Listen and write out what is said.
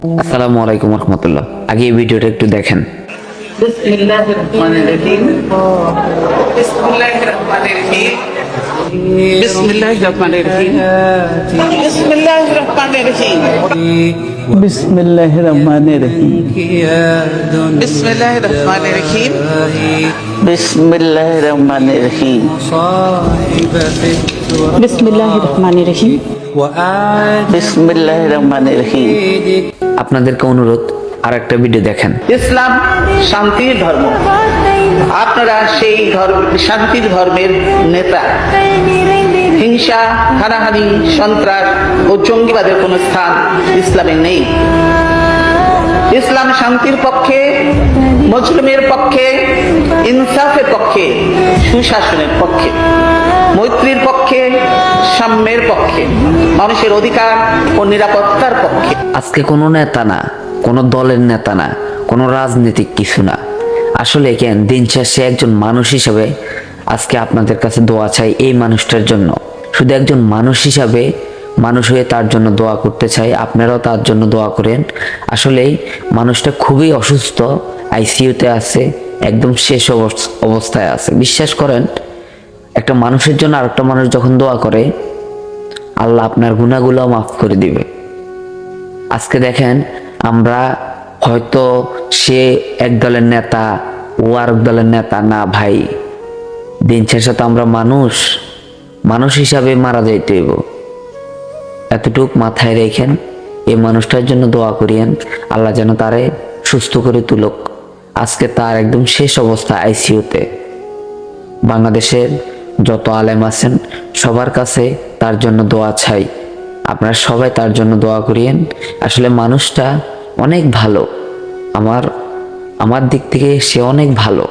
আসসালামু আলাইকুম রহমতুল্লাহ। আগে এই ভিডিওটা একটু দেখেন। বিসমিল্লাহির রহমানির রহিম। বিসমিল্লাহির রহমানির রহিম। বিসমিল্লাহির রহমানির রহিম। বিসমিল্লাহির রহমানির রহিম। বিসমিল্লাহির রহমানির রহিম। বিসমিল্লাহির রহমানির রহিম। বিসমিল্লাহির রহমানির রহিম। বিসমিল্লাহির রহমানির রহিম। বিসমিল্লাহির রহমানির রহিম। আপনাদেরকে অনুরোধ, আর একটা ভিডিও দেখেন। ইসলাম শান্তির ধর্ম। আপনারা সেই শান্তির ধর্মের নেতা। হিংসা, হানাহানি, সন্ত্রাস ও জঙ্গিবাদের কোনো স্থান ইসলামে নেই। ইসলাম শান্তির পক্ষে, মজলুমের পক্ষে, ইনসাফের পক্ষে, সুশাসনের পক্ষে, মৈত্রীর পক্ষে, সাম্যের পক্ষে, মানুষের অধিকার ও নিরাপত্তার পক্ষে। আজকে কোনো নেতা না, কোনো দলের নেতা না, কোনো রাজনীতিক কিছু না। আসলে কেন দিন শেষে একজন মানুষ হিসাবে আজকে আপনাদের কাছে দোয়া চাই এই মানুষটার জন্য। শুধু একজন মানুষ হিসাবে, মানুষ হয়ে তার জন্য দোয়া করতে চাই। আপনারাও তার জন্য দোয়া করেন। আসলে মানুষটা খুবই অসুস্থ, আইসিইউতে আছে, একদম শেষ অবস্থায় আছে। বিশ্বাস করেন, একটা মানুষের জন্য আরেকটা মানুষ যখন দোয়া করে, আল্লাহ আপনার গুনাহগুলো মাফ করে দিবে। আজকে দেখেন, আমরা হয়তো সে এক দলের নেতা, ও আরেক দলের নেতা না ভাই। দিন শেষে তো আমরা মানুষ হিসাবে মারা যাইতে হইব। এতটুক মাথায় রেখেন, এই মানুষটার জন্য দোয়া করিয়েন, আল্লাহ যেন তারে সুস্থ করে তুলুক। আজকে তার একদম শেষ অবস্থা আইসিইউতে। বাংলাদেশের যত আলেম আছেন সবার কাছে তার জন্য দোয়া চাই। আপনারা সবাই তার জন্য দোয়া করিয়েন। আসলে মানুষটা অনেক ভালো, আমার দিক থেকে সে অনেক ভালো।